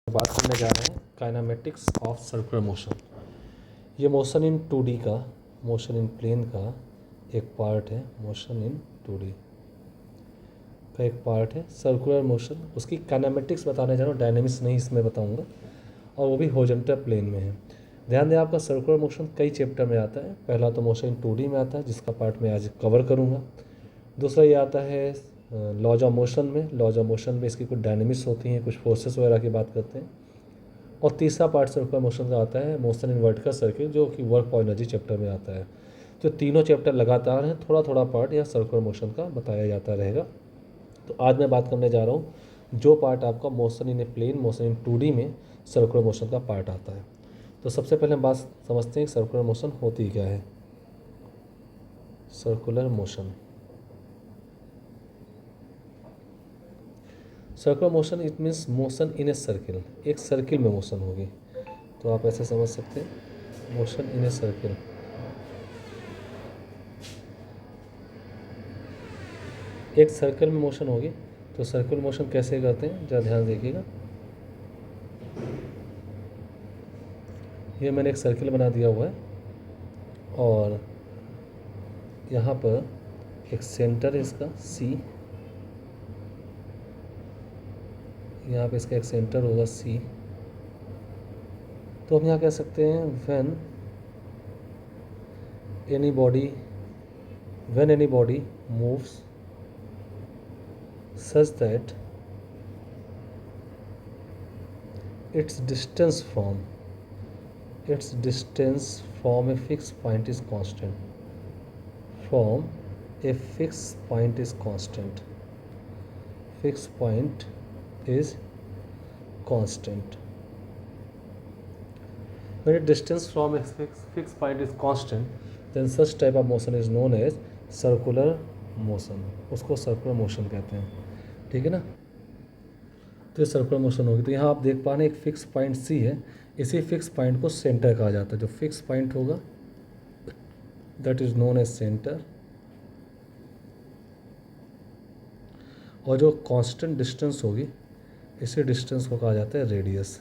बात करने जा रहे हैं काइनेमेटिक्स ऑफ सर्कुलर मोशन। ये मोशन इन 2D का, मोशन इन प्लेन का एक पार्ट है। मोशन इन 2D का एक पार्ट है सर्कुलर मोशन। उसकी काइनेमेटिक्स बताने जा रहा हूँ, डायनेमिक्स नहीं इसमें बताऊँगा, और वो भी हॉरिजॉन्टल प्लेन में है। ध्यान दें, आपका सर्कुलर मोशन कई चैप्टर में आता है। पहला तो मोशन इन 2D में आता है, जिसका पार्ट मैं आज कवर करूँगा। दूसरा ये आता है लॉज ऑफ मोशन में। लॉज ऑफ मोशन में इसकी कुछ डायनेमिक्स होती हैं, कुछ फोर्सेस वगैरह की बात करते हैं। और तीसरा पार्ट सर्कुलर मोशन का आता है मोशन इन वर्टिकल सर्किल, जो कि वर्क ऑफ एनर्जी चैप्टर में आता है। तो तीनों चैप्टर लगातार हैं, थोड़ा थोड़ा पार्ट या सर्कुलर मोशन का बताया जाता रहेगा। तो आज मैं बात करने जा रहा हूँ जो पार्ट आपका motion in a plane, motion in 2D में सर्कुलर मोशन का पार्ट आता है। तो सबसे पहले हम बात समझते हैं सर्कुलर मोशन होती क्या है। Circular motion, circular motion it means motion in a circle, एक सर्किल में मोशन होगी। तो आप ऐसे समझ सकते हैं, मोशन इन ए सर्किल। एक सर्कल में मोशन होगी। तो सर्कुलर मोशन कैसे करते हैं, ज़रा ध्यान देखिएगा। ये मैंने एक सर्किल बना दिया हुआ है और यहाँ पर एक सेंटर है इसका C। यहाँ पे इसका एक सेंटर होगा C। तो हम यहाँ कह सकते हैं when any body moves such that its distance from a fixed point is constant. From a fixed point is constant. Fixed point is constant. When a distance from a fixed point is constant, then such type of motion is known as circular motion. उसको circular motion कहते हैं, ठीक है ना। तो ये circular motion होगी। तो यहाँ आप देख पा रहे हैं एक फिक्स पॉइंट C है। इसी फिक्स पॉइंट को सेंटर कहा जाता है। जो फिक्स पॉइंट होगा that is known as centre, और जो कांस्टेंट डिस्टेंस होगी इसी डिस्टेंस को कहा जाता है रेडियस।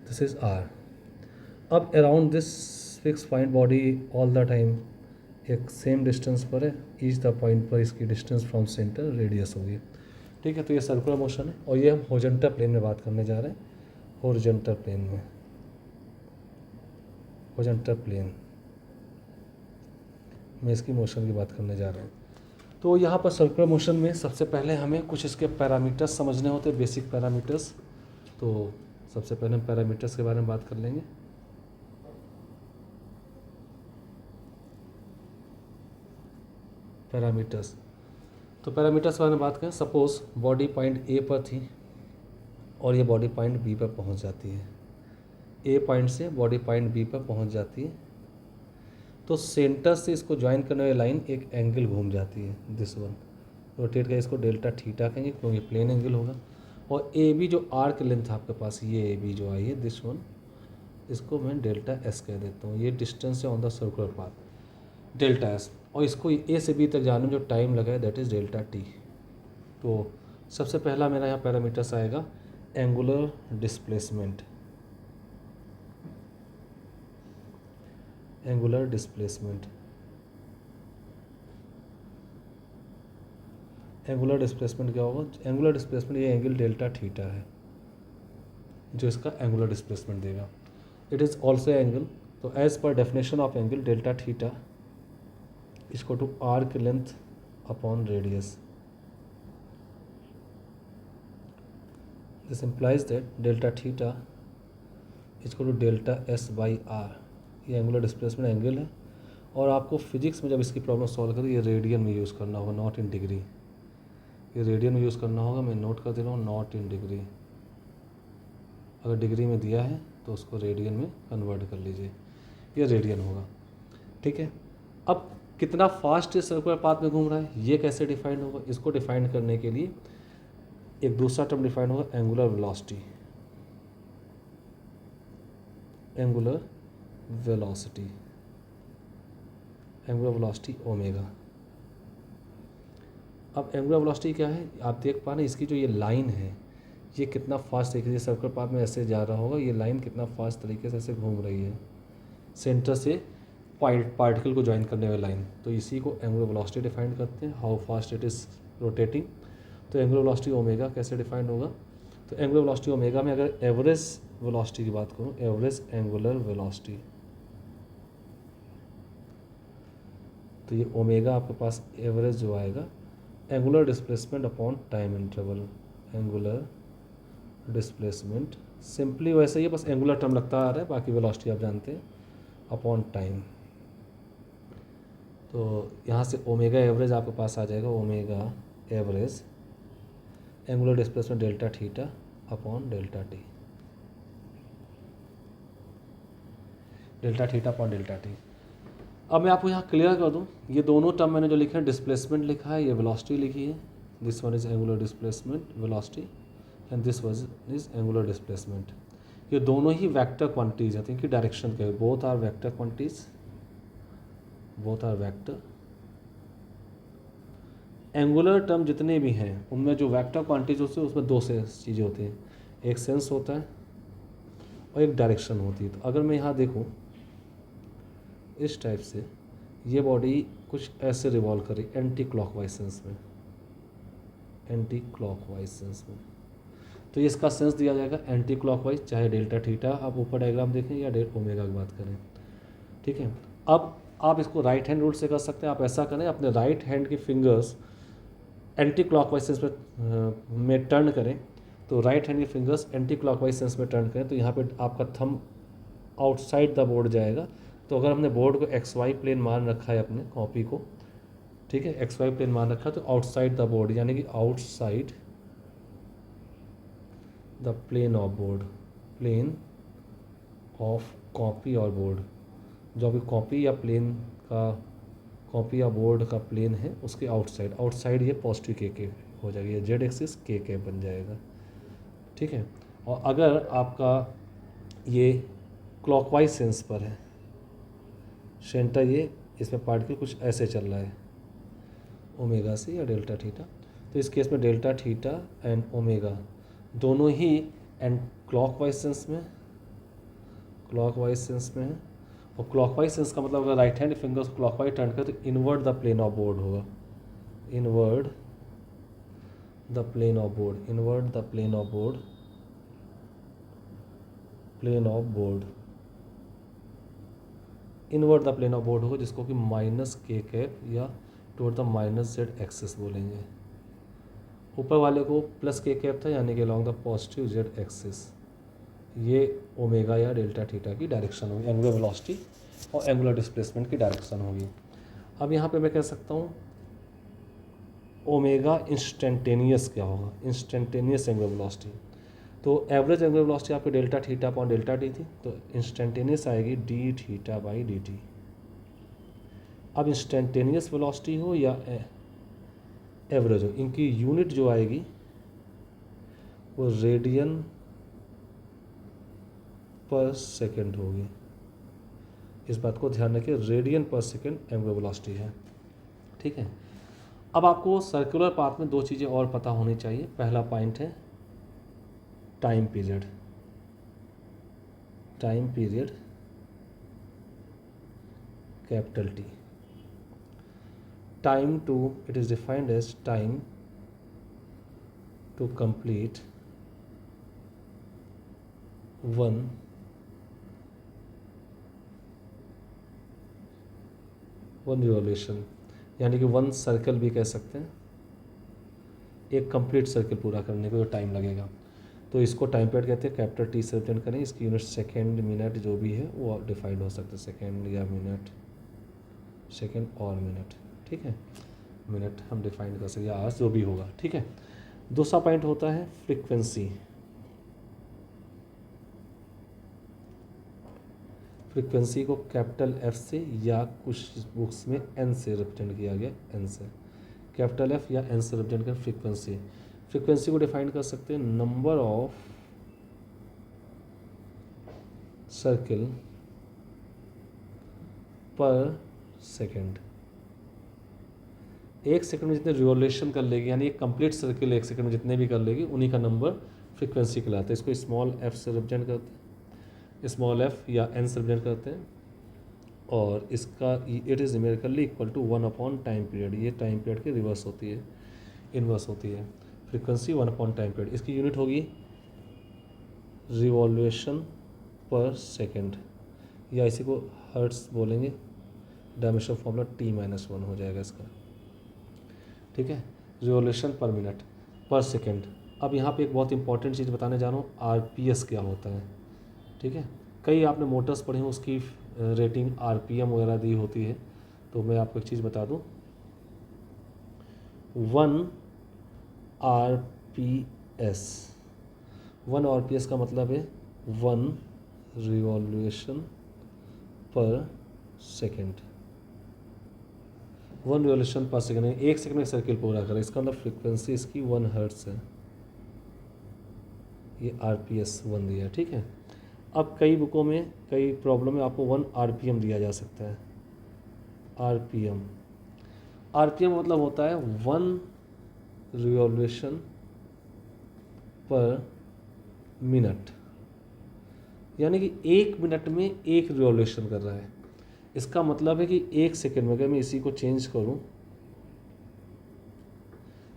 This is R। अब around this fix point body all the time एक सेम डिस्टेंस पर है। ईच द पॉइंट पर इसकी डिस्टेंस फ्रॉम सेंटर रेडियस होगी, ठीक है। तो ये सर्कुलर मोशन है और ये हम हॉरिजॉन्टल प्लेन में बात करने जा रहे हैं। हॉरिजॉन्टल प्लेन में, हॉरिजॉन्टल प्लेन में इसकी मोशन की बात करने जा रहे हैं। तो यहाँ पर सर्कुलर मोशन में सबसे पहले हमें कुछ इसके पैरामीटर्स समझने होते हैं, बेसिक पैरामीटर्स। तो सबसे पहले हम पैरामीटर्स के बारे में बात कर लेंगे। पैरामीटर्स, तो पैरामीटर्स के बारे में बात करें। सपोज बॉडी पॉइंट A पर थी और ये बॉडी पॉइंट B पर पहुंच जाती है। A पॉइंट से बॉडी पॉइंट B पर पहुंच जाती है, तो सेंटर से इसको ज्वाइन करने वाली लाइन एक एंगल घूम जाती है, दिस वन रोटेट कर, इसको डेल्टा थीटा कहेंगे क्योंकि प्लेन एंगल होगा। और AB जो आर्क लेंथ आपके पास, ये AB जो आई है दिस वन, इसको मैं डेल्टा S कह देता हूँ। ये डिस्टेंस है on the circular path, delta S। और इसको A से B तक जाने में जो टाइम लगा है दैट इज़ डेल्टा T। तो सबसे पहला मेरा यहाँ पैरामीटर्स आएगा angular displacement. Angular displacement, angular displacement क्या होगा? एंगुलर डिस्प्लेसमेंट ये एंगल डेल्टा थीटा है जो इसका एंगुलर डिस्प्लेसमेंट देगा। इट इज़ ऑल्सो एंगल, तो as per definition of angle delta theta इसको to arc length upon radius. This implies that delta theta इसको to delta S by R. ये angular displacement angle है और आपको physics में जब इसकी प्रॉब्लम सॉल्व करें ये रेडियन में यूज़ करना होगा, नॉट इन डिग्री। ये रेडियन में यूज़ करना होगा, मैं नोट कर दे रहा हूँ, नॉट इन डिग्री। अगर डिग्री में दिया है तो उसको रेडियन में कन्वर्ट कर लीजिए, ये रेडियन होगा, ठीक है। अब कितना फास्ट ये सर्कुलर पाथ में घूम रहा है ये कैसे डिफाइन होगा? इसको डिफाइन करने के लिए एक दूसरा टर्म डिफाइन होगा, angular velocity. Angular velocity, angular velocity omega. अब एंगुलर वेलोसिटी क्या है, आप देख पा रहे हैं इसकी जो ये लाइन है ये कितना फास्ट तरीके से सर्कल पाथ में ऐसे जा रहा होगा, ये लाइन कितना फास्ट तरीके से ऐसे घूम रही है सेंटर से पार्टिकल को ज्वाइन करने वाली लाइन। तो इसी को एंगुलर वेलोसिटी डिफाइन करते हैं, how fast it is rotating. तो एंगुलर वेलोसिटी ओमेगा कैसे डिफाइन होगा, तो एंगुलर वेलोसिटी ओमेगा में अगर एवरेज वेलोसिटी की बात करूँ, एवरेज एंगुलर वेलोसिटी, तो ये ओमेगा आपके पास एवरेज जो आएगा angular displacement upon time interval. Angular displacement simply वैसे ही है, बस एंगुलर टर्म लगता आ रहा है, बाकी वेलोसिटी आप जानते हैं, अपॉन टाइम। तो यहाँ से ओमेगा एवरेज आपके पास आ जाएगा, omega average angular displacement delta theta upon delta T, delta theta upon delta T. अब मैं आपको यहाँ क्लियर कर दूँ, ये दोनों टर्म मैंने जो लिखे हैं, डिस्प्लेसमेंट लिखा है, ये वेलोसिटी लिखी है, this one is angular displacement velocity and this one is angular displacement. ये दोनों ही वेक्टर क्वांटिटीज हैं, इनकी डायरेक्शन क्या है, both are vector quantities, both are vector. Angular term जितने भी हैं उनमें जो वेक्टर क्वांटिटीज होती है उसमें दो से चीज़ें होती हैं, एक सेंस होता है और एक डायरेक्शन होती है। तो अगर मैं यहाँ देखूँ इस टाइप से, ये बॉडी कुछ ऐसे रिवॉल्व करी एंटी क्लॉकवाइज सेंस में, एंटी क्लॉकवाइज सेंस में, तो इसका सेंस दिया जाएगा एंटी क्लॉकवाइज, चाहे डेल्टा थीटा आप ऊपर डायग्राम देखें या ओमेगा की बात करें। ठीक है, अब आप इसको राइट हैंड रूल से कर सकते हैं। आप ऐसा करें, अपने राइट हैंड की फिंगर्स एंटी क्लॉकवाइज सेंस में टर्न करें, तो राइट हैंड की फिंगर्स एंटी क्लॉकवाइज सेंस में टर्न करें, तो यहाँ पे आपका थंब आउटसाइड द बोर्ड जाएगा। तो अगर हमने बोर्ड को एक्स वाई प्लेन मान रखा है अपने कॉपी को, ठीक है, एक्स वाई प्लेन मान रखा है, तो आउटसाइड द बोर्ड यानी कि outside the plane of board, plane of copy और बोर्ड, जो भी कॉपी या प्लेन का, कॉपी या बोर्ड का प्लेन है उसके आउटसाइड, आउटसाइड ये पॉजिटिव के हो जाएगा, ये जेड एक्सिस के बन जाएगा। ठीक है, और अगर आपका ये क्लॉकवाइज सेंस पर है, सेंटर ये, इसमें पार्टिकल कुछ ऐसे चल रहा है ओमेगा से या डेल्टा थीटा, तो इस केस में डेल्टा थीटा एंड ओमेगा दोनों ही एंड क्लॉकवाइज सेंस में, क्लॉकवाइज सेंस में है। और क्लॉकवाइज सेंस का मतलब अगर right hand fingers clockwise turn करें तो inward the plane of board होगा, inward the plane of board, inward the plane of board, plane of board, inward the plane of board होगा, जिसको कि माइनस के कैप या toward the minus Z axis बोलेंगे। ऊपर वाले को प्लस के कैप था यानी कि along the positive Z axis. ये ओमेगा या डेल्टा थीटा की डायरेक्शन होगी, एंगुलर वेलोसिटी और एंगुलर डिस्प्लेसमेंट की डायरेक्शन होगी। अब यहाँ पे मैं कह सकता हूँ ओमेगा इंस्टेंटेनियस क्या होगा, इंस्टेंटेनियस एंगुलर वेलोसिटी। तो एवरेज एंगुलर वेलोसिटी आपकी delta theta upon delta T थी, तो इंस्टेंटेनियस आएगी D theta by D T. अब इंस्टेंटेनियस वेलोसिटी हो या एवरेज हो, इनकी यूनिट जो आएगी वो रेडियन पर सेकेंड होगी। इस बात को ध्यान रखिए, रेडियन पर सेकेंड एंगुलर वेलोसिटी है। ठीक है, अब आपको सर्कुलर पाथ में दो चीज़ें और पता होनी चाहिए। पहला पॉइंट है time period, time period capital T, time to, it is defined as time to complete one revolution, यानी कि वन सर्कल भी कह सकते हैं, एक कंप्लीट सर्कल पूरा करने को जो टाइम लगेगा, तो इसको टाइम पीरियड कहते हैं। कैपिटल टी से रिप्रेजेंट करें, इसकी यूनिट सेकेंड मिनट जो भी है वो डिफाइंड हो सकता है, सेकेंड या मिनट, सेकेंड और मिनट। ठीक है, मिनट हम डिफाइन कर सकते हैं, आज जो भी होगा। ठीक है, दूसरा पॉइंट होता है फ्रीक्वेंसी। फ्रीक्वेंसी को कैपिटल एफ से या कुछ बुक्स में एन से रिप्रेजेंट किया गया, एन से, कैपिटल एफ या एन से रिप्रेजेंट कर फ्रीक्वेंसी। फ्रीक्वेंसी को डिफाइन कर सकते हैं नंबर ऑफ सर्किल पर सेकेंड, 1 सेकंड में जितने रिवॉल्यूशन कर लेगी, यानी एक कंप्लीट सर्किल 1 सेकंड में जितने भी कर लेगी, उन्हीं का नंबर फ्रीक्वेंसी कहलाता है। इसको स्मॉल एफ से रिप्रेजेंट करते हैं, स्मॉल एफ या एन से रिप्रेजेंट करते हैं। और इसका it is numerically equal to 1 upon time period. ये टाइम पीरियड की रिवर्स होती है, इनवर्स होती है। फ्रीक्वेंसी 1 अपॉन टाइम पीरियड, इसकी यूनिट होगी रिवॉल्यूशन पर सेकेंड, या इसी को हर्ट्स बोलेंगे। डायमेंशन फॉर्मूला T-1 हो जाएगा इसका, ठीक है। रिवॉल्यूशन पर मिनट पर सेकेंड। अब यहाँ पे एक बहुत इंपॉर्टेंट चीज़ बताने जा रहा हूँ, RPS क्या होता है, ठीक है। कई आपने मोटर्स पढ़े हैं, उसकी रेटिंग RPM वगैरह दी होती है। तो मैं आपको एक चीज़ बता दूँ, 1 RPS, 1 RPS का मतलब है 1 revolution per second. 1 revolution per second, 1 second में सर्किल पूरा करें, इसका मतलब फ्रीक्वेंसी इसकी 1 हर्ट्स है। ये RPS 1 दिया है, ठीक है। अब कई बुकों में, कई प्रॉब्लम में आपको 1 RPM दिया जा सकता है। RPM मतलब होता है 1 रिवॉल्यूशन पर मिनट, यानी कि 1 मिनट में 1 रिवॉल्यूशन कर रहा है। इसका मतलब है कि 1 सेकेंड में, अगर मैं इसी को चेंज करूं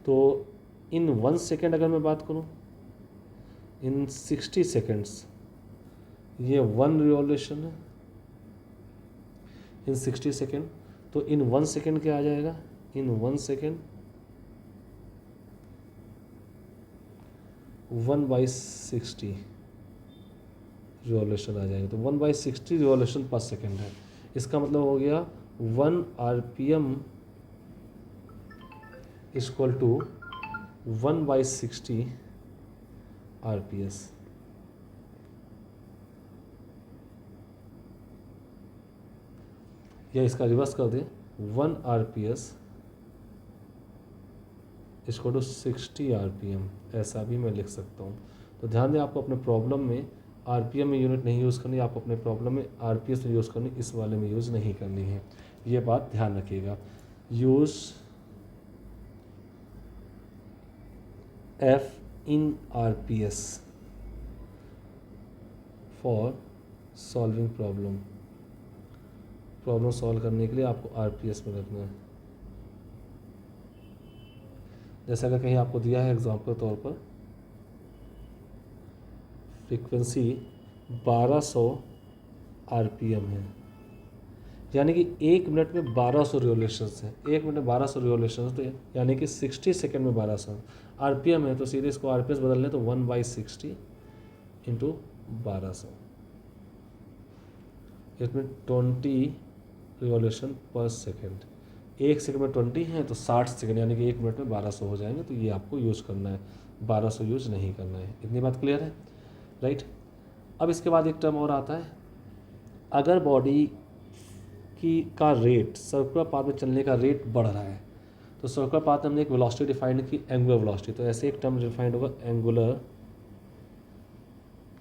तो इन 1 सेकेंड अगर मैं बात करूं, इन 60 सेकेंड्स ये 1 रिवॉल्यूशन है इन 60 सेकेंड। तो इन 1 सेकेंड क्या आ जाएगा, इन 1 सेकेंड 1/60 रिवॉल्यूशन आ जाएंगे। तो 1/60 रिवॉल्यूशन पर सेकेंड है। इसका मतलब हो गया 1 RPM इक्वल टू 1/60 RPS। या इसका रिवर्स कर दें, 1 RPS इक्वल टू 60 RPM, ऐसा भी मैं लिख सकता हूँ। तो ध्यान दें, आपको अपने प्रॉब्लम में RPM में यूनिट नहीं यूज़ करनी, आप अपने प्रॉब्लम में RPS में यूज़ करनी, इस वाले में यूज़ नहीं करनी है। ये बात ध्यान रखिएगा। Use F in RPS for solving problem solve करने के लिए आपको RPS में रखना है। जैसे अगर कहीं आपको दिया है एग्जाम्पल के तौर पर, फ्रीक्वेंसी 1200 RPM है, यानी कि 1 मिनट में 1200 रिवॉल्यूशंस हैं। 1 मिनट में 1200 रिवॉल्यूशंस, तो यानी कि 60 सेकेंड में 1200 RPM है। तो सीधे इसको RPS बदल लें तो 1/60 इंटू 1200, इसमें 20 रिवॉल्यूशन पर सेकेंड। 1 सेकेंड में 20 है तो 60 सेकेंड, यानी कि 1 मिनट में 1200 हो जाएंगे। तो ये आपको यूज़ करना है, 1200 यूज़ नहीं करना है। इतनी बात क्लियर है, राइट। अब इसके बाद एक टर्म और आता है, अगर बॉडी का रेट, सर्कुलर पाथ में चलने का रेट बढ़ रहा है, तो सर्कुलर पाथ में हमने एक वेलोसिटी डिफाइंड की, एंगुलर वेलोसिटी। तो ऐसे एक टर्म डिफाइंड होगा, एंगुलर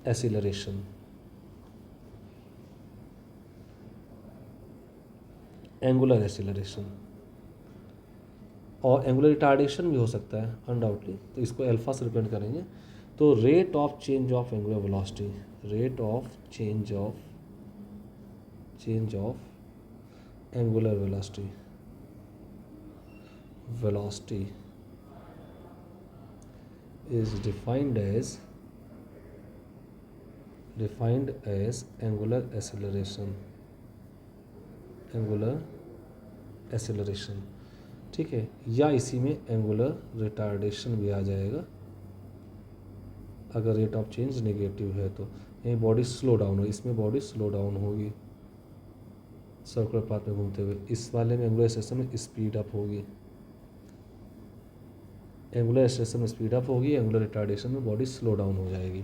एसिलरेशन। एंगुलर एसिलरेशन और एंगुलर रिटार्डेशन भी हो सकता है अनडाउटली, तो इसको अल्फा से रिप्रेजेंट करेंगे। तो rate of change of angular velocity, rate of change of angular velocity is defined as angular acceleration, ठीक है। या इसी में एंगुलर रिटार्डेशन भी आ जाएगा अगर रेट ऑफ चेंज नेगेटिव है। तो यही बॉडी स्लो डाउन होगी, इसमें बॉडी स्लो डाउन होगी सर्कुलर पाथ में घूमते हुए। इस वाले में एंगुलर एक्सेलरेशन में स्पीड अप होगी, एंगुलर एक्सेलरेशन में स्पीड अप होगी, एंगुलर रिटार्डेशन में बॉडी स्लो डाउन हो जाएगी,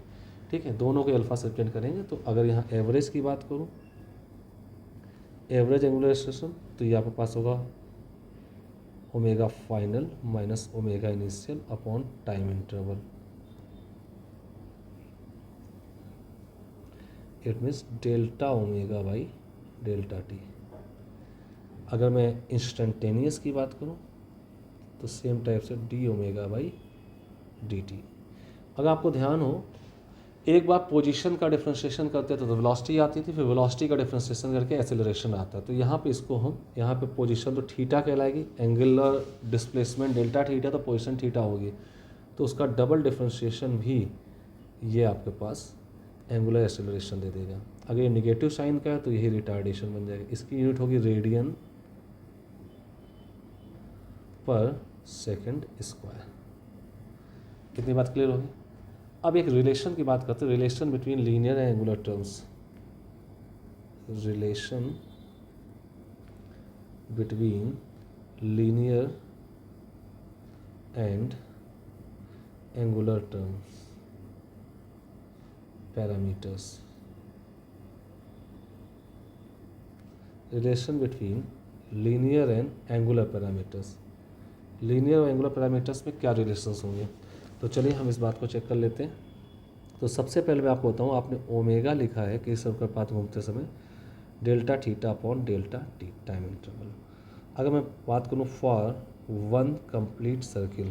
ठीक है। दोनों को अल्फा से रिप्रेजेंट करेंगे। तो अगर यहाँ एवरेज की बात करूँ, एवरेज एंगुलर एक्सेलरेशन, तो ये आपके पास होगा omega final minus omega initial upon time interval. It means delta omega by delta T. अगर मैं इंस्टेंटेनियस की बात करूं, तो सेम टाइप से D omega by D T. अगर आपको ध्यान हो, एक बार पोजीशन का डिफ्रेंशिएशन करते थे तो वेलोसिटी आती थी, फिर वेलोसिटी का डिफ्रेंशिएशन करके एक्सेलरेशन आता है। तो यहाँ पे इसको हम, यहाँ पे पोजीशन तो थीटा कहलाएगी, एंगुलर डिस्प्लेसमेंट डेल्टा थीटा, तो पोजीशन थीटा होगी, तो उसका डबल डिफ्रेंशिएशन भी ये आपके पास एंगुलर एक्सेलरेशन दे देगा। अगर ये निगेटिव साइन का है तो यही रिटार्डेशन बन जाएगा। इसकी यूनिट होगी रेडियन पर सेकंड स्क्वायर। कितनी बात क्लियर होगी? अब एक रिलेशन की बात करते हैं, relation between linear and angular terms. Relation between linear and angular terms parameters. Relation between linear and angular parameters. Linear और एंगुलर पैरामीटर्स में क्या रिलेशंस होंगे, तो चलिए हम इस बात को चेक कर लेते हैं। तो सबसे पहले मैं आपको बताऊँ, आपने ओमेगा लिखा है किसी सर्कल पाथ घूमते समय delta theta upon delta T time interval. अगर मैं बात करूँ for one complete circle,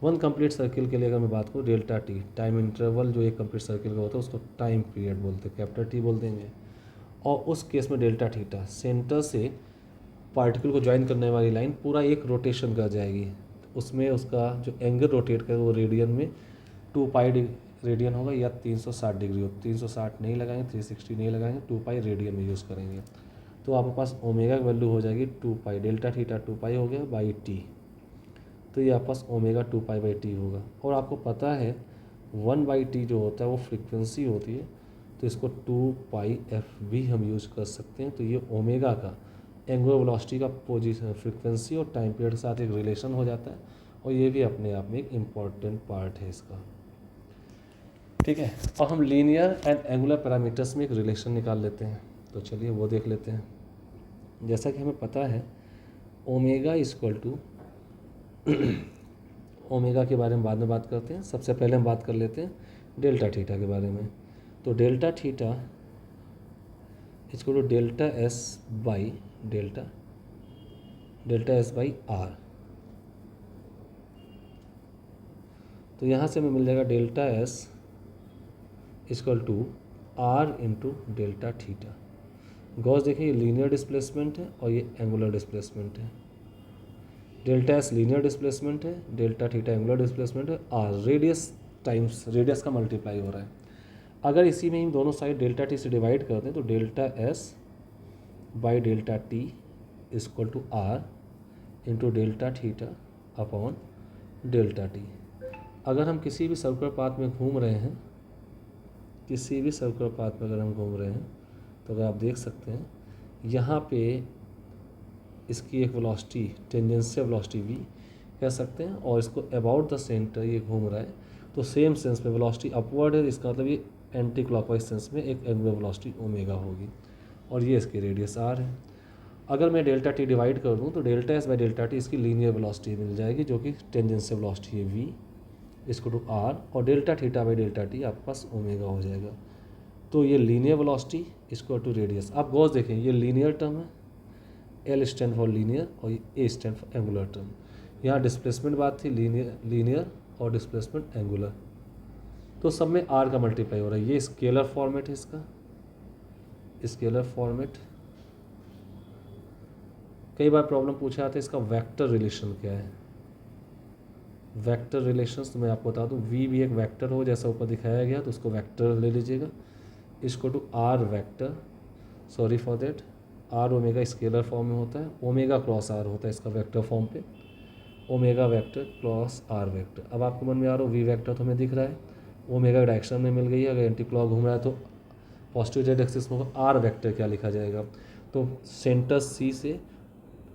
one complete circle के लिए अगर मैं बात करूँ डेल्टा टी टाइम इंटरवल जो एक कंप्लीट सर्किल का होता है उसको टाइम पीरियड बोलते हैं, कैपिटल टी बोल देंगे। और उस केस में डेल्टा थीटा सेंटर से पार्टिकल को ज्वाइन करने वाली लाइन पूरा एक रोटेशन कर जाएगी, उसमें उसका जो एंगल रोटेट करे वो रेडियन में 2 पाई रेडियन होगा या 360 डिग्री हो। 360 नहीं लगाएंगे, 360 नहीं लगाएंगे, 2 पाई रेडियन में यूज़ करेंगे। तो आपके पास ओमेगा की वैल्यू हो जाएगी 2 पाई, डेल्टा थीटा 2 पाई हो गया बाई टी, तो ये आपके पास ओमेगा 2 पाई बाई टी होगा। और आपको पता है 1 बाई टी जो होता है वो फ्रीक्वेंसी होती है, तो इसको 2 पाई एफ भी हम यूज़ कर सकते हैं। तो ये ओमेगा का एंगुलर वेलोसिटी का पोजीशन फ्रीक्वेंसी और टाइम पीरियड के साथ एक रिलेशन हो जाता है, और ये भी अपने आप में एक इम्पॉर्टेंट पार्ट है इसका, ठीक है। और हम लीनियर एंड एंगुलर पैरामीटर्स में एक रिलेशन निकाल लेते हैं, तो चलिए वो देख लेते हैं। जैसा कि हमें पता है ओमेगा इक्वल टू ओमेगा के बारे में बाद में बात करते हैं, सबसे पहले हम बात कर लेते हैं डेल्टा थीटा के बारे में। तो delta theta equal to delta S by R. तो यहाँ से हमें मिल जाएगा delta S equal to R into delta theta. गॉस देखिए, ये लीनियर डिस्प्लेसमेंट है और ये एंगुलर डिस्प्लेसमेंट है। डेल्टा एस लीनियर डिस्प्लेसमेंट है, डेल्टा थीटा एंगुलर डिस्प्लेसमेंट है, आर रेडियस टाइम्स रेडियस का मल्टीप्लाई हो रहा है। अगर इसी में ही दोनों साइड डेल्टा टी से डिवाइड कर दें तो delta S by delta T equal to R into delta theta upon delta T. अगर हम किसी भी सर्कुलर पाथ में घूम रहे हैं, किसी भी सर्कुलर पाथ में अगर हम घूम रहे हैं, तो अगर आप देख सकते हैं यहाँ पे इसकी एक वेलोसिटी टेंजेंशियल वेलोसिटी v कह सकते हैं, और इसको अबाउट द सेंटर ये घूम रहा है, तो सेम सेंस में वेलोसिटी अपवर्ड है, इसका मतलब ये एंटी क्लॉकवाइज सेंस में एक एंगुलर वेलोसिटी ओमेगा होगी, और ये इसकी रेडियस आर है। अगर मैं डेल्टा टी डिवाइड कर दूँ तो delta S by delta T इसकी लीनियर वेलोसिटी मिल जाएगी, जो कि टेंजेंशियल वेलोसिटी है v इसको टू आर, और delta theta by delta T आपके पास ओमेगा हो जाएगा। तो ये लीनियर वेलोसिटी इसको टू रेडियस। आप गौर देखें, ये लीनियर टर्म है, एल स्टैंड फॉर लीनियर और ये ए स्टैंड फॉर एंगुलर टर्म। यहाँ डिस्प्लेसमेंट बात थी लीनियर और डिस्प्लेसमेंट एंगुलर, तो सब में आर का मल्टीप्लाई हो रहा है। ये स्केलर फॉर्मेट है इसका, स्केलर फॉर्मेट। कई बार प्रॉब्लम पूछा जाता है इसका वेक्टर रिलेशन क्या है। वेक्टर रिलेशंस तो मैं आपको बता दूं, वी भी एक वेक्टर हो जैसा ऊपर दिखाया गया, तो उसको वेक्टर ले लीजिएगा, इसको to R vector, sorry for that, R omega scalar form में होता है, ओमेगा क्रॉस आर होता है इसका वेक्टर फॉर्म पे, omega vector cross R vector. अब आपको मन में आ रहा हो वी वेक्टर तो हमें दिख रहा है, ओमेगा डायरेक्शन में मिल गई है, अगर एंटी क्लॉक घूम रहा है तो पॉजिटिव जेड एक्सिस में आर वेक्टर क्या लिखा जाएगा। तो सेंटर सी से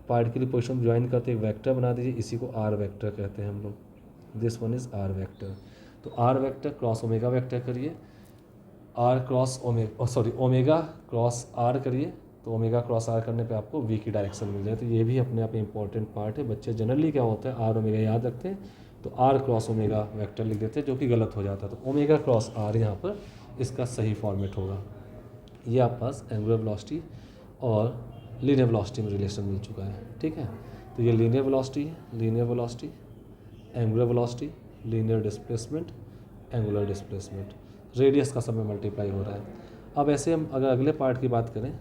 पार्ट के लिए पोजिशन ज्वाइन करते एक वेक्टर बना दीजिए, इसी को आर वेक्टर कहते हैं हम लोग, this one is R vector. तो R vector cross omega vector करिए, R cross omega sorry omega cross R करिए, तो ओमेगा क्रॉस आर करने पे आपको वी की डायरेक्शन मिल जाए। तो ये भी अपने आप में इंपॉर्टेंट पार्ट है। बच्चे जनरली क्या होता है आर ओमेगा याद रखते हैं तो आर क्रॉस ओमेगा वेक्टर लिख देते हैं, जो कि गलत हो जाता है। तो ओमेगा क्रॉस आर यहाँ पर इसका सही फॉर्मेट होगा। ये आप पास एंगुलर वेलोसिटी और लीनियर वेलोसिटी में रिलेशन मिल चुका है। ठीक है, तो ये लीनियर वेलोसिटी है, linear velocity, angular velocity, linear displacement, angular displacement, radius का समय मल्टीप्लाई हो रहा है। अब ऐसे हम अगर अगले पार्ट की बात करें,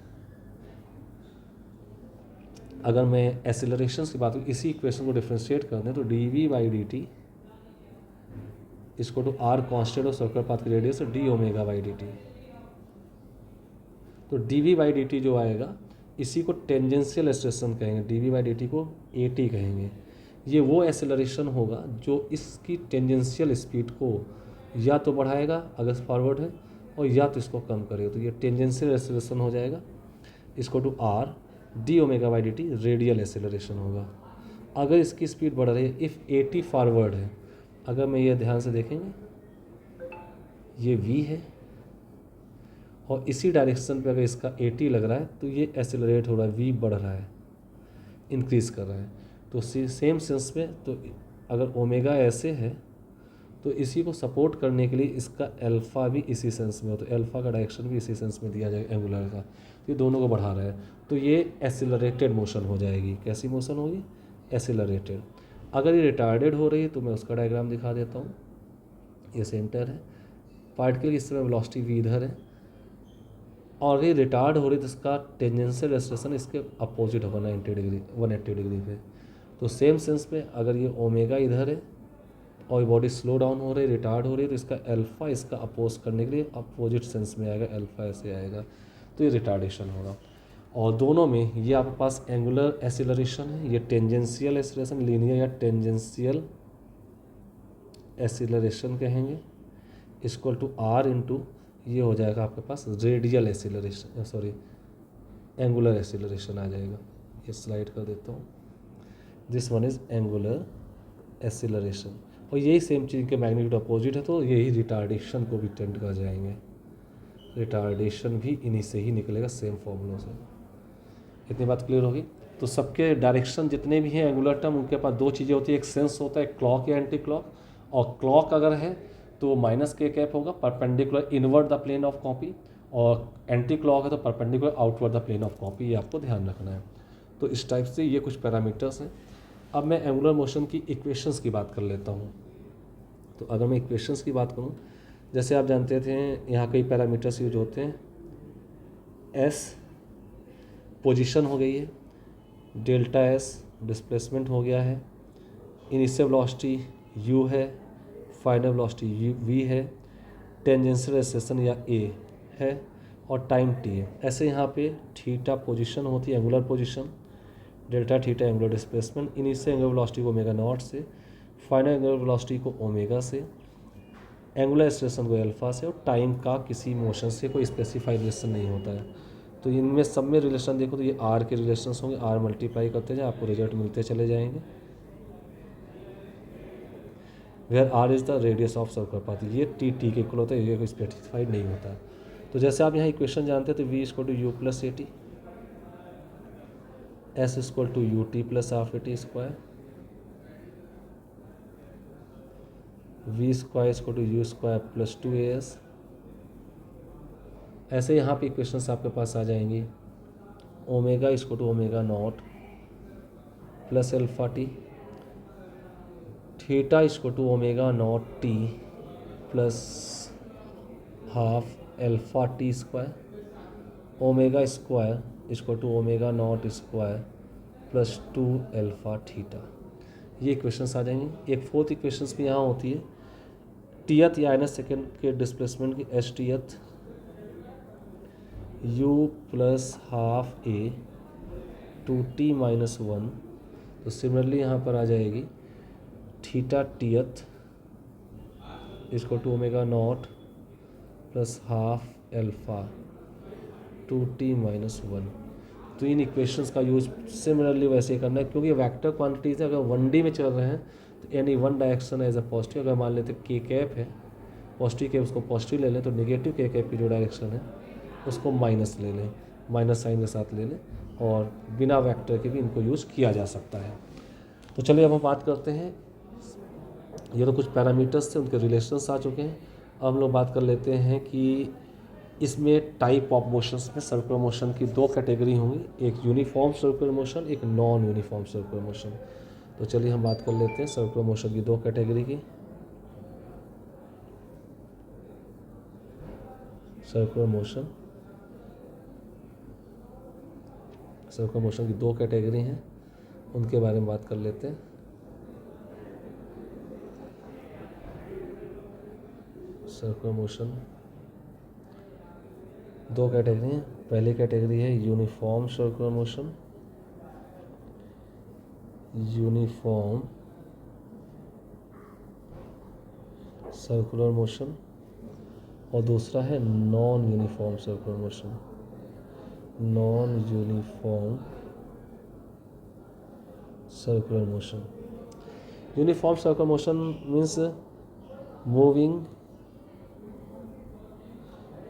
अगर मैं एसिलरेशन की बात करूँ, इसी इक्वेशन को डिफ्रेंशिएट कर दें तो D V by D T इसको to R constant of circular path की radius D omega by D T. तो D V by D T जो आएगा इसी को टेंजेंशियल एक्सेलरेशन कहेंगे, D V by D T को ए टी कहेंगे। ये वो एक्सेलरेशन होगा जो इसकी टेंजेंशियल स्पीड को या तो बढ़ाएगा अगर फॉरवर्ड है, और या तो इसको कम करेगा, तो ये टेंजेंशियल एक्सेलरेशन हो जाएगा। इसको to R D omega by D T radial acceleration होगा। अगर इसकी स्पीड बढ़ रही है, इफ़ ए टी फॉरवर्ड है, अगर मैं ये ध्यान से देखेंगे ये v है और इसी डायरेक्शन पे अगर इसका at लग रहा है तो ये एक्सेलरेट हो रहा है, v बढ़ रहा है, इंक्रीज़ कर रहा है। तो सेम सेंस में तो अगर ओमेगा ऐसे है तो इसी को सपोर्ट करने के लिए इसका अल्फ़ा भी इसी सेंस में हो, तो अल्फ़ा का डायरेक्शन भी इसी सेंस में दिया जाएगा एंगुलर का, तो ये दोनों को बढ़ा रहा है, तो ये एक्सेलरेटेड मोशन हो जाएगी। कैसी मोशन होगी? एक्सेलरेटेड। अगर ये रिटार्डेड हो रही है तो मैं उसका डायग्राम दिखा देता हूँ। ये सेंटर है, पार्टिकल इस समय वेलोसिटी v इधर है, और ये रिटार्ड हो रही है तो इसका टेंजेंशियल एक्सेलरेशन इसके अपोजिट होगा 90 डिग्री 180 डिग्री पे। तो सेम सेंस में अगर ये ओमेगा इधर है और बॉडी स्लो डाउन हो रही है, रिटार्ड हो रही है, तो इसका अल्फ़ा इसका अपोज करने के लिए अपोजिट सेंस में आएगा, अल्फ़ा ऐसे आएगा, तो ये रिटार्डेशन होगा। और दोनों में ये आपके पास एंगुलर एक्सेलरेशन है, ये टेंजेंशियल एक्सेलरेशन, लीनियर या टेंजेंशियल एक्सेलरेशन कहेंगे, इक्वल टू आर इंटू ये हो जाएगा आपके पास radial acceleration, sorry angular acceleration आ जाएगा। ये स्लाइड कर देता हूँ, this one is angular acceleration. और यही सेम चीज़ के मैग्नीट्यूड अपोजिट है, तो यही रिटार्डेशन को भी टेंड कर जाएंगे, रिटार्डेशन भी इन्हीं से ही निकलेगा, सेम फॉर्मूलों से। इतनी बात क्लियर होगी? तो सबके डायरेक्शन जितने भी हैं एंगुलर टर्म, उनके पास दो चीज़ें होती है, एक सेंस होता है क्लॉक या एंटी क्लॉक, और क्लॉक अगर है तो माइनस के कैप होगा perpendicular inward the plane of copy, और एंटी क्लॉक है तो perpendicular outward the plane of copy, ये आपको ध्यान रखना है। तो इस टाइप से ये कुछ पैरामीटर्स हैं। अब मैं एंगुलर मोशन की इक्वेशंस की बात कर लेता हूँ। तो अगर मैं इक्वेशंस की बात करूँ, जैसे आप जानते थे यहाँ कई पैरामीटर्स यूज होते हैं, एस पोजीशन हो गई है, डेल्टा एस डिस्प्लेसमेंट हो गया है, इनिशियल वेलोसिटी u है, फाइनल वेलोसिटी v है, टेंजेंशियल एक्सेलरेशन या a है, और टाइम t है। ऐसे यहाँ पे थीटा पोजीशन होती है, angular position, delta theta angular displacement, initial angular velocity को ओमेगा नॉट से, फाइनल एंगुलर वेलोसिटी को ओमेगा से, एंगुलर एक्सेलरेशन को अल्फा से, और टाइम का किसी मोशन से कोई स्पेसिफाइड रिलेशन नहीं होता है। तो इनमें सब में रिलेशन देखो तो ये आर के रिलेशंस होंगे, आर मल्टीप्लाई करते जाए आपको रिजल्ट मिलते चले जाएंगे। Where R is the radius of circular path, ये टी टी के इक्वल होता है, ये कोई स्पेसिफाइड नहीं होता है। तो जैसे आप यहाँ इक्वेशन जानते हैं तो V equal to U plus A T, S equal to U T plus half A T square, V square equal to U square plus 2as। ऐसे यहाँ पे इक्वेशंस आपके पास आ जाएंगी, omega equal to omega naught plus alpha T, theta equal to omega naught T plus half alpha T square, omega square equal to omega naught square plus 2 alpha theta. ये equations आ जाएंगी। एक fourth equations भी यहाँ होती है, tth या minus second के displacement की S tth u plus half A two T minus 1। तो सिमिलरली यहाँ पर आ जाएगी थीटा टीएथ इसको to omega naught plus half alpha two T minus 1। तो इन इक्वेशंस का यूज सिमिलरली वैसे ही करना है, क्योंकि वेक्टर क्वांटिटीज है, अगर 1D में चल रहे हैं तो any one direction as a positive, अगर मान लेते के कैप है पॉजिटिव कैप, उसको पॉजिटिव ले लें, तो निगेटिव के कैप की जो डायरेक्शन है उसको माइनस ले लें, माइनस साइन के साथ ले लें, और बिना वेक्टर के भी इनको यूज़ किया जा सकता है। तो चलिए अब हम बात करते हैं, ये तो कुछ पैरामीटर्स थे, उनके रिलेशंस आ चुके हैं। अब हम लोग बात कर लेते हैं कि इसमें टाइप ऑफ मोशंस में सर्कुलर मोशन की दो कैटेगरी होंगी, एक यूनिफॉर्म सर्कुलर मोशन, एक नॉन यूनिफॉर्म सर्कुलर मोशन। तो चलिए हम बात कर लेते हैं सर्कुलर मोशन की दो कैटेगरी की। सर्कुलर मोशन की दो कैटेगरी हैं, उनके बारे में बात कर लेते हैं। सर्कुलर मोशन दो कैटेगरी हैं। पहली कैटेगरी है uniform circular motion, uniform circular motion, और दूसरा है non uniform circular motion, non uniform circular motion. Uniform circular motion means moving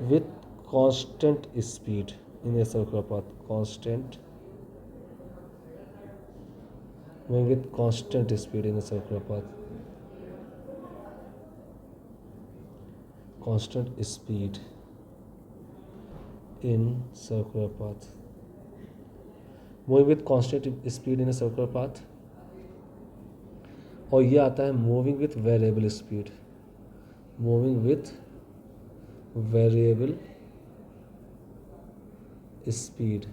with constant speed in a circular path, moving with constant speed in a circular path, constant speed in circular path, moving with constant speed in a circular path। और ये आता है moving with variable speed, moving with variable speed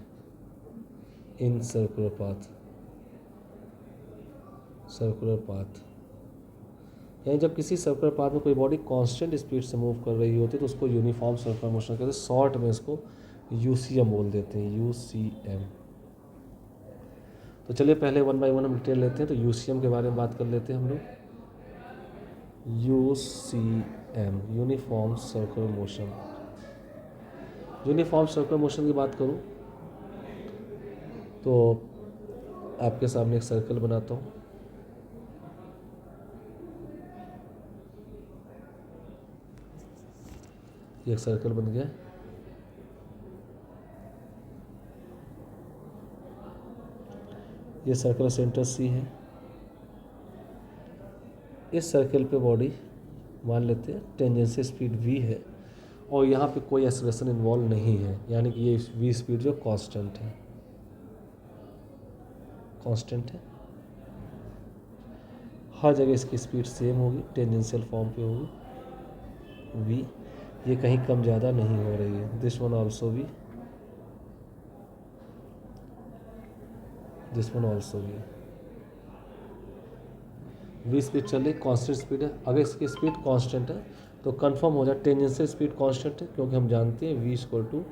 in circular path, circular path. यानी जब किसी circular path में कोई body constant speed से मूव कर रही होती है तो उसको यूनिफॉर्म सर्कुलर मोशन कहते हैं। शॉर्ट में इसको यूसीएम बोल देते हैं, यूसीएम। तो चलिए पहले वन बाय वन हम डिटेल लेते हैं। तो यूसीएम के बारे में बात कर लेते हैं हम लोग। UCM, uniform circular motion. Uniform circular motion की बात करूं तो आपके सामने एक सर्कल बनाता हूं। ये एक सर्कल बन गया। ये सर्कल सेंटर सी है। इस सर्कल पे बॉडी मान लेते हैं टेंजेंशियल स्पीड v है और यहाँ पे कोई एक्सेलरेशन इन्वॉल्व नहीं है, यानी कि ये v स्पीड जो कांस्टेंट है, कांस्टेंट है। हर जगह इसकी स्पीड सेम होगी, टेंजेंशियल फॉर्म पे होगी v। ये कहीं कम ज़्यादा नहीं हो रही है। This one also v, this one also v। v speed चल रही, कांस्टेंट स्पीड है। अगर इसकी स्पीड कांस्टेंट है तो कंफर्म हो जाए टेंजेंशियल स्पीड कांस्टेंट है, क्योंकि हम जानते हैं v equal to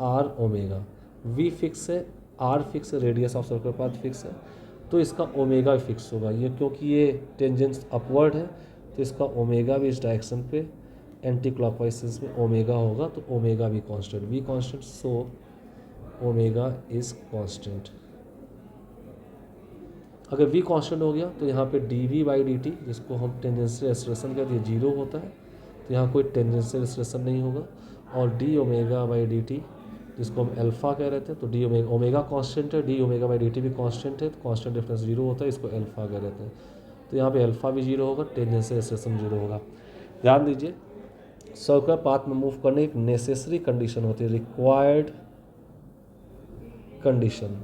R omega. v fix है, r फिक्स है, radius of circular path fix है, तो इसका ओमेगा फिक्स होगा। ये क्योंकि ये टेंजेंस अपवर्ड है तो इसका ओमेगा भी इस डायरेक्शन पे एंटी क्लॉकवाइज में ओमेगा होगा, तो ओमेगा भी constant, v constant, so omega is constant. अगर v कांस्टेंट हो गया तो यहाँ पे dv बाई dt, जिसको हम टेंजेंशियल एक्सेलरेशन कहते हैं, जीरो होता है, तो यहाँ कोई टेंजेंशियल एक्सेलरेशन नहीं होगा। और d ओमेगा बाई dt, जिसको हम अल्फा कह रहे थे, तो d ओमेगा कांस्टेंट है, d ओमेगा बाई dt भी कांस्टेंट है, तो कांस्टेंट डिफरेंस जीरो होता है, इसको अल्फा कह रहे थे। तो यहाँ पे अल्फा भी जीरो होगा, टेंजेंशियल एक्सेलरेशन जीरो होगा। ध्यान दीजिए, सर्कुलर पाथ में मूव करने एक नेसेसरी कंडीशन होती है, रिक्वायर्ड कंडीशन,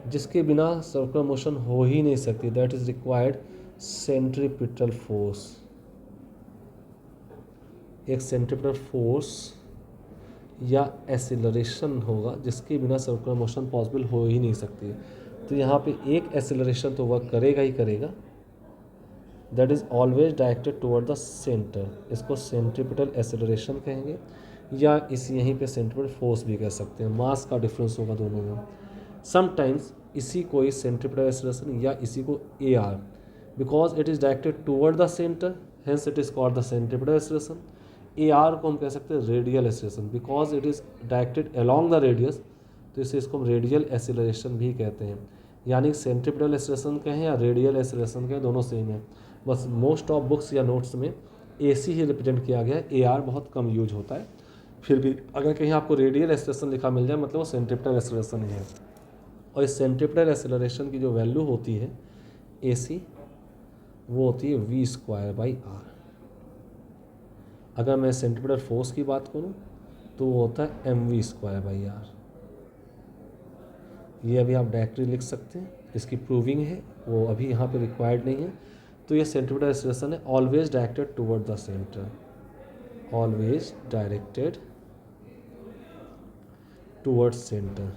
जिसके बिना सर्कुलर मोशन हो ही नहीं सकती। That is required centripetal force. एक सेंट्रीपिटल फोर्स या एसिलरेशन होगा जिसके बिना सर्कुलर मोशन पॉसिबल हो ही नहीं सकती। तो यहाँ पे एक एसिलरेशन तो वर्क करेगा ही करेगा, that is always directed toward the centre. इसको सेंट्रीपिटल एसिलरेशन कहेंगे, या इस यहीं पे सेंट्रीपिटल फोर्स भी कह सकते हैं। मास का डिफरेंस होगा दोनों में। समटाइम्स इसी को ही सेंट्रीपिटल एक्सेलरेशन या इसी को AR, because it is directed toward the centre, hence it is called the centripetal acceleration. AR को हम कह सकते हैं radial acceleration, because it is directed along the radius, तो इसे इसको हम रेडियल एक्सेलरेशन भी कहते हैं। यानी सेंट्रीपिटल एक्सेलरेशन कहें या रेडियल एक्सेलरेशन कहें, दोनों सेम है। बस मोस्ट ऑफ बुक्स या नोट्स में AC ही रिप्रेजेंट किया गया है, AR बहुत कम यूज होता है। फिर भी अगर कहीं आपको रेडियल एक्सेलरेशन लिखा मिल जाए मतलब वो सेंट्रीपिटल एक्सेलरेशन ही है। और इस सेंट्रीपिटल एक्सेलरेशन की जो वैल्यू होती है AC, वो होती है v² बाई आर। अगर मैं सेंटीमीटर फोर्स की बात करूँ तो वो होता है mv²/r। ये अभी आप डायरेक्टली लिख सकते हैं, इसकी प्रूविंग है, वो अभी यहाँ पे रिक्वायर्ड नहीं है। तो ये सेंटीमीटर एक्सेलरेशन है, always directed toward the centre, always directed towards centre.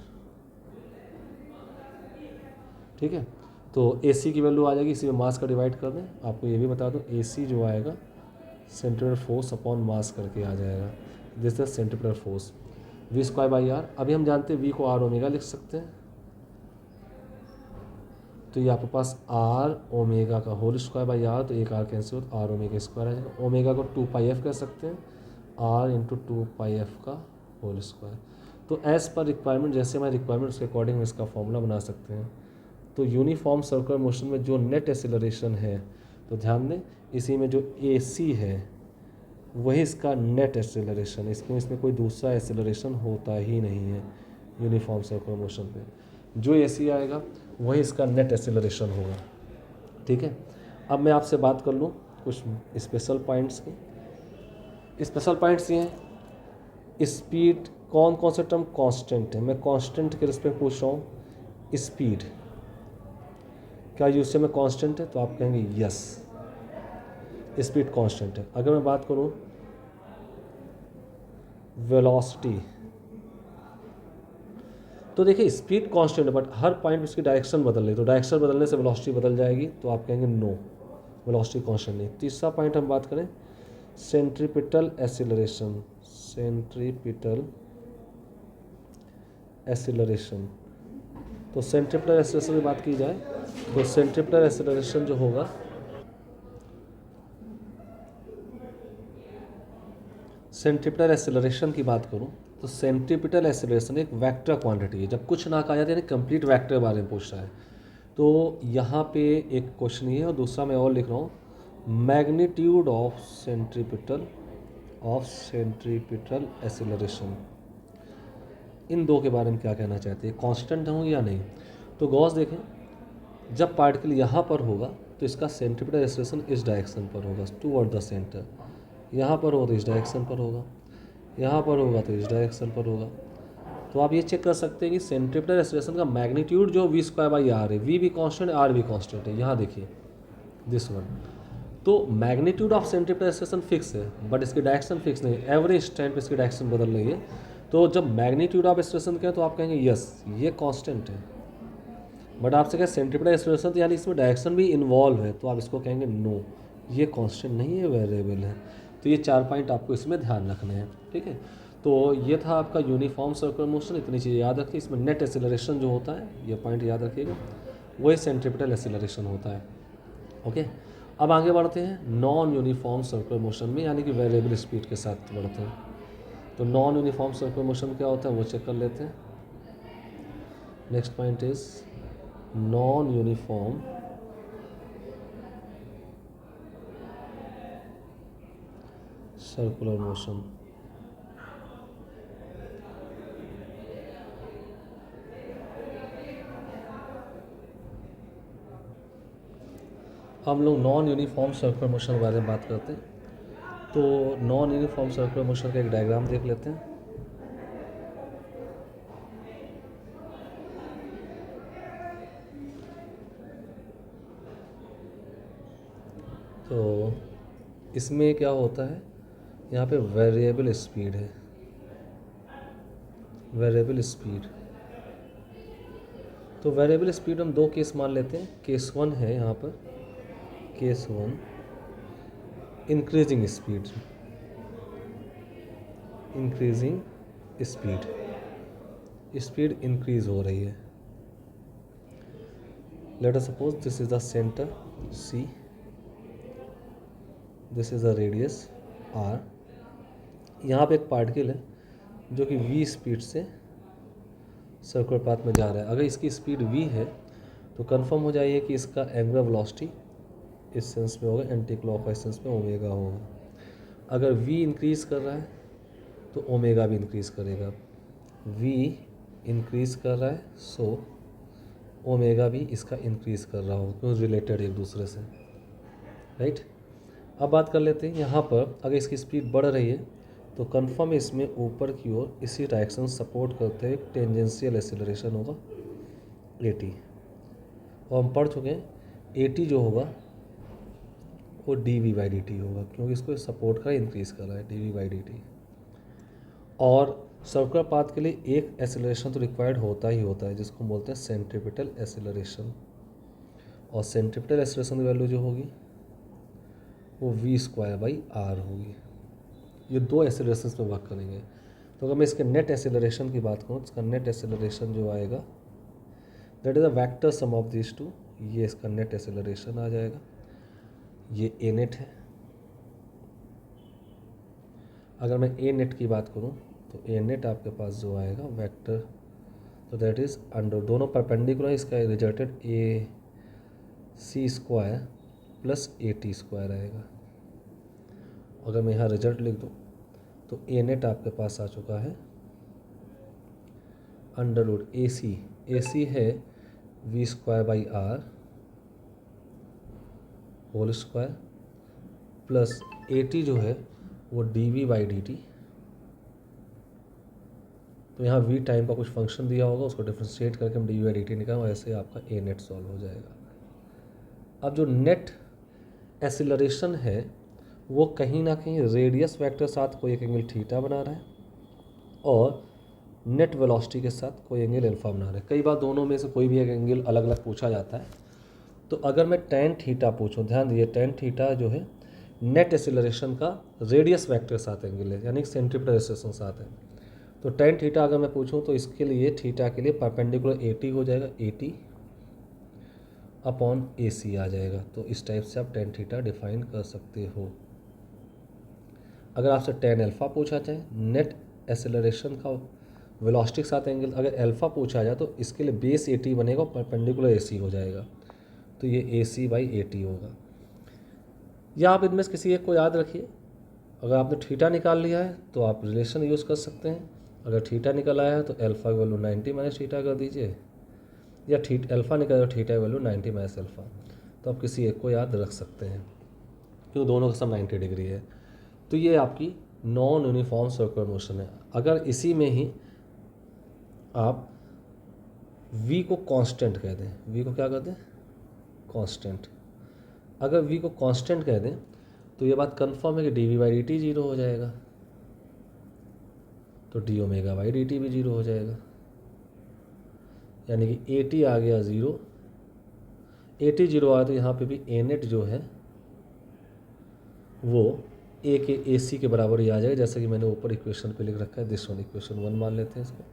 ठीक है, तो AC की वैल्यू आ जाएगी, इसी में मास का डिवाइड कर दें। आपको ये भी बता दूं AC जो आएगा सेंटीमीटर फोर्स अपॉन मास करके आ जाएगा, this is centimetre force. v²/r, अभी हम जानते हैं v को r ओमेगा लिख सकते हैं, तो ये आपके पास r ओमेगा का होल स्क्वायर r, तो एक r कैंसिल हो तो r ओमेगा स्क्वायर आ जाएगा। ओमेगा को 2πf कह सकते हैं, r इंटू 2πf का होल स्क्वायर। तो एज पर रिक्वायरमेंट, जैसे हमारी रिक्वायरमेंट उसके अकॉर्डिंग इसका फॉर्मूला बना सकते हैं। तो यूनिफॉर्म सर्कुलर मोशन में जो नेट एक्सेलरेशन है, तो ध्यान दें इसी में जो AC है वही इसका नेट एक्सेलरेशन, इसमें कोई दूसरा एक्सेलरेशन होता ही नहीं है यूनिफॉर्म सर्कुलर मोशन पे। जो AC आएगा वही इसका नेट एक्सेलरेशन होगा। ठीक है, अब मैं आपसे बात कर लूँ कुछ स्पेशल पॉइंट्स की। स्पेशल पॉइंट्स ये हैं, स्पीड, कौन कौन से टर्म कांस्टेंट है, मैं कांस्टेंट के रिस्पेक्ट पूछ रहा हूँ। स्पीड क्या यूज में कांस्टेंट है, तो आप कहेंगे यस, स्पीड कांस्टेंट है। अगर मैं बात करूँ वेलोसिटी, तो देखिए स्पीड कांस्टेंट है बट हर पॉइंट उसकी डायरेक्शन बदल रही, तो डायरेक्शन बदलने से वेलोसिटी बदल जाएगी, तो आप कहेंगे नो, वेलोसिटी कांस्टेंट नहीं। तीसरा पॉइंट हम बात करें सेंट्रीपिटल एक्सीलरेशन, सेंट्रीपिटल एक्सीलरेशन। तो सेंट्रीपिटल एक्सीलरेशन की बात की जाए तो सेंट्रीपिटल एक्सीलरेशन जो होगा, सेंट्रीपिटल एक्सीलरेशन की बात करूं तो सेंट्रीपिटल एक्सीलरेशन एक वेक्टर क्वांटिटी है। जब कुछ ना कहा जाता है यानी कंप्लीट वेक्टर के बारे में पूछ रहा है, तो यहाँ पे एक क्वेश्चन ये है और दूसरा मैं और लिख रहा हूँ, मैग्नीट्यूड ऑफ सेंट्रीपिटल एक्सीलरेशन। इन दो के बारे में क्या कहना चाहते हैं, कांस्टेंट होंगे या नहीं। तो गौस देखें, जब पार्टिकल यहाँ पर होगा तो इसका सेंट्रीपिटल एक्सीलरेशन इस डायरेक्शन पर होगा टुवर्ड द सेंटर, यहाँ पर हो तो इस डायरेक्शन पर होगा, यहाँ पर होगा तो इस डायरेक्शन पर होगा। तो आप ये चेक कर सकते हैं कि सेंट्रीपिटल एक्सीलरेशन का मैग्नीट्यूड जो v²/r है, v भी कांस्टेंट है, r भी कांस्टेंट है। यहाँ देखिए दिस वन, तो magnitude of centripetal acceleration fix है बट इसकी डायरेक्शन फिक्स नहीं है, एवरेज टाइम पे इसकी डायरेक्शन बदल रही है। तो जब मैग्नीट्यूड ऑफ एक्सीलरेशन कहें तो आप कहेंगे यस ये कांस्टेंट है, बट आपसे कहें सेंट्रीपिटल एक्सीलरेशन तो यानी इसमें डायरेक्शन भी इन्वॉल्व है, तो आप इसको कहेंगे नो ये कांस्टेंट नहीं है, वेरिएबल है। तो ये 4 पॉइंट आपको इसमें ध्यान रखने हैं। ठीक है, तो ये था आपका यूनिफॉर्म सर्कुलर मोशन। इतनी चीज़ें याद रखिए, इसमें नेट एक्सीलरेशन जो होता है, ये पॉइंट याद रखिएगा, वही सेंट्रीपिटल एक्सीलरेशन होता है। ओके, अब आगे बढ़ते हैं नॉन यूनिफॉर्म सर्कुलर मोशन में, यानी कि वेरिएबल स्पीड के साथ बढ़ते हैं। तो नॉन यूनिफॉर्म सर्कुलर मोशन क्या होता है वो चेक कर लेते हैं। Next point is non uniform circular motion. हम लोग नॉन यूनिफॉर्म सर्कुलर मोशन के बारे में बात करते हैं। तो नॉन यूनिफॉर्म सर्कुलर मोशन का एक डायग्राम देख लेते हैं। तो इसमें क्या होता है, यहाँ पे वेरिएबल स्पीड है, वेरिएबल स्पीड। तो वेरिएबल स्पीड हम 2 केस मान लेते हैं। केस 1 है यहाँ पर, case 1 increasing speed, increasing speed increase हो रही है। Let us suppose this is the centre C, this is the radius R। यहाँ पे एक पार्टिकल है जो कि v स्पीड से सर्कुलर पाथ में जा रहा है। अगर इसकी स्पीड v है तो कंफर्म हो जाइए कि इसका एंगुलर वेलोसिटी इस सेंस में होगा, एंटी क्लॉकवाइज सेंस में ओमेगा होगा। अगर v इंक्रीज़ कर रहा है तो ओमेगा भी इंक्रीज़ करेगा, v इंक्रीज़ कर रहा है सो ओमेगा भी इसका इंक्रीज़ कर रहा हो, क्यों रिलेटेड एक दूसरे से, राइट। अब बात कर लेते हैं यहाँ पर, अगर इसकी स्पीड बढ़ रही है तो कन्फर्म इसमें ऊपर की ओर इसी डायरेक्शन सपोर्ट करते हुए टेंजेंशियल एक्सेलरेशन होगा AT। और हम पढ़ चुके हैं AT जो होगा वो dv/dt होगा, क्योंकि इसको सपोर्ट का इंक्रीज कर रहा है dv/dt। और सर्कुलर पाथ के लिए एक एक्सेलरेशन तो रिक्वायर्ड होता ही होता है, जिसको बोलते हैं सेंट्रीपिटल एक्सेलरेशन। और सेंट्रीपिटल एक्सेलरेशन की वैल्यू जो होगी वो v²/r होगी। ये दो एक्सेलरेशन पे वर्क करेंगे। तो अगर मैं इसके नेट एक्सेलरेशन की बात करूँ, इसका नेट एक्सेलरेशन जो आएगा that is a vector sum of this two, ये इसका नेट एक्सेलरेशन आ जाएगा। ये ए नेट है। अगर मैं ए नेट की बात करूँ तो ए नेट आपके पास जो आएगा वेक्टर, तो दैट इज़ अंडर, दोनों परपेंडिकुलर, इसका रिजल्टेड AC² प्लस AT² आएगा। अगर मैं यहाँ रिजल्ट लिख दूँ तो ए नेट आपके पास आ चुका है √AC है v²/r whole square plus AT जो है वो dv/dt। तो यहाँ v टाइम का कुछ फंक्शन दिया होगा, उसको डिफ्रेंशिएट करके हम dv/dt निकालें, ऐसे आपका ए नेट सॉल्व हो जाएगा। अब जो नेट एक्सीलरेशन है वो कहीं ना कहीं रेडियस वेक्टर साथ कोई एक एंगल थीटा बना रहा है और नेट वेलोसिटी के साथ कोई एंगल अल्फा बना रहा है। कई बार दोनों में से कोई भी एक एंगल अलग अलग पूछा जाता है। तो अगर मैं tan थीटा पूछूं, ध्यान दीजिए tan थीटा जो है नेट एक्सीलरेशन का रेडियस वेक्टर के साथ एंगल है, यानी सेंट्रीपिटल एक्सेलरेशन साथ है। तो tan थीटा अगर मैं पूछूं तो इसके लिए थीटा के लिए परपेंडिकुलर AT हो जाएगा, AT अपॉन AC आ जाएगा। तो इस टाइप से आप tan थीटा डिफाइन कर सकते हो। अगर आपसे tan अल्फ़ा पूछा जाए, नेट एक्सेलरेशन का वेलोसिटी के साथ एंगल अगर अल्फ़ा पूछा जाए तो इसके लिए बेस AT बनेगा और परपेंडिकुलर AC हो जाएगा। तो ये AC/AT होगा। या आप इनमें से किसी एक को याद रखिए। अगर आपने थीटा निकाल लिया है तो आप रिलेशन यूज़ कर सकते हैं। अगर थीटा निकल आया है तो अल्फ़ा की वैल्यू 90 माइनस थीटा कर दीजिए, या अल्फ़ा निकल तो थीटा की वैल्यू 90 माइनस अल्फ़ा। तो आप किसी एक को याद रख सकते हैं, क्योंकि दोनों का सम 90 डिग्री है। तो ये आपकी नॉन यूनिफॉर्म सर्कुलर मोशन है। अगर इसी में ही आप v को कांस्टेंट कह दें, v को क्या कर दें, कांस्टेंट। अगर v को कांस्टेंट कह दें तो ये बात कंफर्म है कि dv/dt 0 हो जाएगा, तो dω/dt भी 0 हो जाएगा। यानी कि AT आ गया 0, AT 0 आया तो यहाँ पे भी ए नेट जो है वो A के AC के बराबर ही आ जाएगा, जैसे कि मैंने ऊपर इक्वेशन पे लिख रखा है। दिस वन इक्वेशन 1 मान लेते हैं इसको,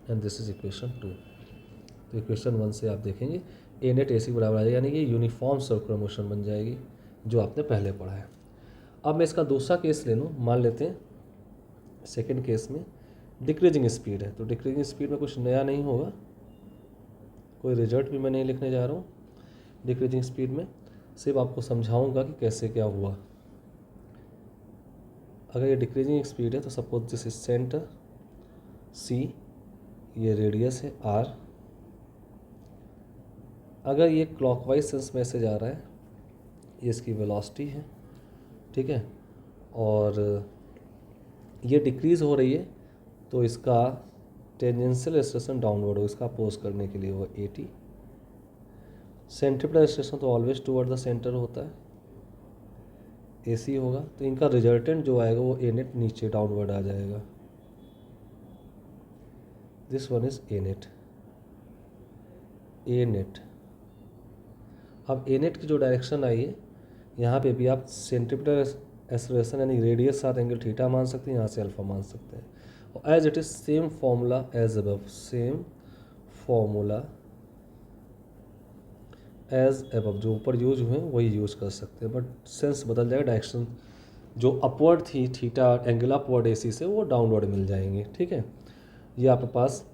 एंड दिस इज इक्वेशन 2। तो इक्वेशन 1 से आप देखेंगे ए नेट AC के बराबर आ जाएगा, यानी कि यूनिफॉर्म सर्कुलर मोशन बन जाएगी, जो आपने पहले पढ़ा है। अब मैं इसका दूसरा केस ले लूँ, मान लेते हैं सेकेंड केस में डिक्रीजिंग स्पीड है। तो डिक्रीजिंग स्पीड में कुछ नया नहीं होगा, कोई रिजल्ट भी मैं नहीं लिखने जा रहा हूँ। डिक्रीजिंग स्पीड में सिर्फ आपको समझाऊंगा कि कैसे क्या हुआ। अगर ये डिक्रीजिंग स्पीड है तो suppose this is centre C, ये रेडियस है R। अगर ये क्लॉकवाइज सेंस में से जा रहा है, ये इसकी वेलोसिटी है, ठीक है, और ये डिक्रीज़ हो रही है तो इसका टेंजेंशियल एक्सेलरेशन डाउनवर्ड हो, इसका अपोज करने के लिए होगा AT। सेंट्रीपिटल एक्सेलरेशन तो ऑलवेज टुवर्ड द सेंटर होता है, AC होगा। तो इनका रिजल्टेंट जो आएगा वो ए नेट नीचे डाउनवर्ड आ जाएगा। This one is a net, A net. अब ए नेट की जो डायरेक्शन आई है, यहाँ पे भी आप सेंट्रीपिटल एक्सेलरेशन यानी रेडियस साथ एंगल थीटा मान सकते हैं, यहाँ से अल्फा मान सकते हैं। और as it is same formula as above, same formula as above, जो ऊपर यूज हुए वही यूज कर सकते हैं, बट सेंस बदल जाएगा। डायरेक्शन जो अपवर्ड थी थीटा एंगल अपवर्ड AC से वो डाउनवर्ड मिल जाएंगे, ठीक है। ये आपके पास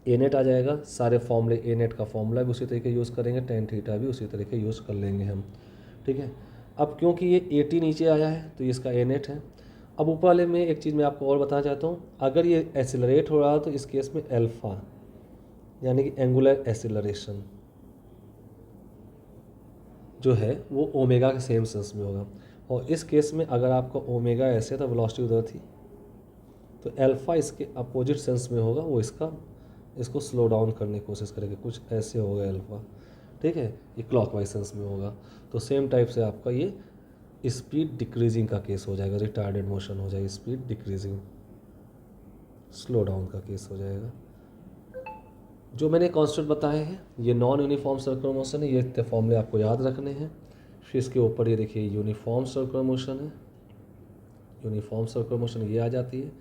ए नेट आ जाएगा। सारे फॉर्मूले, ए नेट का फॉर्मूला भी उसी तरीके यूज़ करेंगे, tan थीटा भी उसी तरीके यूज़ कर लेंगे हम, ठीक है। अब क्योंकि ये AT नीचे आया है तो ये इसका ए नेट है। अब ऊपर वाले में एक चीज़ मैं आपको और बताना चाहता हूँ, अगर ये एक्सेलरेट हो रहा है तो इस केस में अल्फा यानी कि एंगुलर एक्सेलरेशन जो है वो ओमेगा के सेम सेंस में होगा। और इस केस में अगर आपका ओमेगा ऐसे था, वेलोसिटी उधर थी, तो अल्फ़ा इसके अपोजिट सेंस में होगा, वो इसको स्लो डाउन करने की कोशिश करेगा, कुछ ऐसे होगा अल्फ़ा, ठीक है, ये क्लॉकवाइज सेंस में होगा। तो सेम टाइप से आपका ये स्पीड डिक्रीजिंग का केस हो जाएगा, रिटार्डेड मोशन हो जाएगी, स्पीड डिक्रीजिंग, स्लो डाउन का केस हो जाएगा। जो मैंने कॉन्स्टेंट बताए हैं ये नॉन यूनिफॉर्म सर्कुलर मोशन है, ये इतने फॉर्मूले आपको याद रखने हैं। फिर इसके ऊपर ये देखिए यूनिफॉर्म सर्कुलर मोशन है, यूनिफॉर्म सर्कुलर मोशन ये आ जाती है।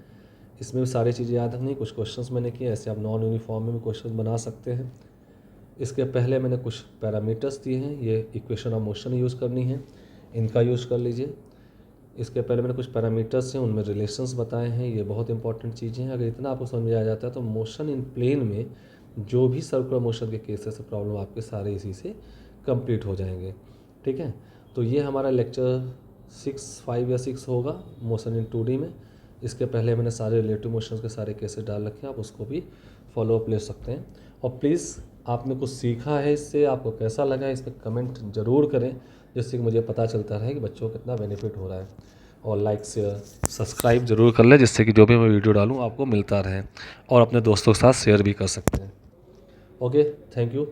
इसमें भी सारी चीज़ें याद रखनी, कुछ क्वेश्चंस मैंने किए, ऐसे आप नॉन यूनिफॉर्म में भी क्वेश्चन बना सकते हैं। इसके पहले मैंने कुछ पैरामीटर्स दिए हैं, ये इक्वेशन ऑफ मोशन यूज़ करनी है, इनका यूज़ कर लीजिए। इसके पहले मैंने कुछ पैरामीटर्स हैं, उनमें रिलेशंस बताए हैं, ये बहुत इंपॉर्टेंट चीज़ें हैं। अगर इतना आपको समझ आ जाता है तो मोशन इन प्लेन में जो भी सर्कुलर मोशन के केसेस प्रॉब्लम आपके सारे इसी से कंप्लीट हो जाएंगे, ठीक है। तो ये हमारा लेक्चर 5 या 6 होगा मोशन इन 2D में। इसके पहले मैंने सारे रिलेटिव मोशंस के सारे केसेस डाल रखे हैं, आप उसको भी फॉलो अप ले सकते हैं। और प्लीज़ आपने कुछ सीखा है इससे, आपको कैसा लगा है इसमें कमेंट ज़रूर करें, जिससे कि मुझे पता चलता रहे कि बच्चों को कितना बेनिफिट हो रहा है। और लाइक शेयर सब्सक्राइब जरूर कर लें, जिससे कि जो भी मैं वीडियो डालूँ आपको मिलता रहे, और अपने दोस्तों के साथ शेयर भी कर सकते हैं। Okay, thank you.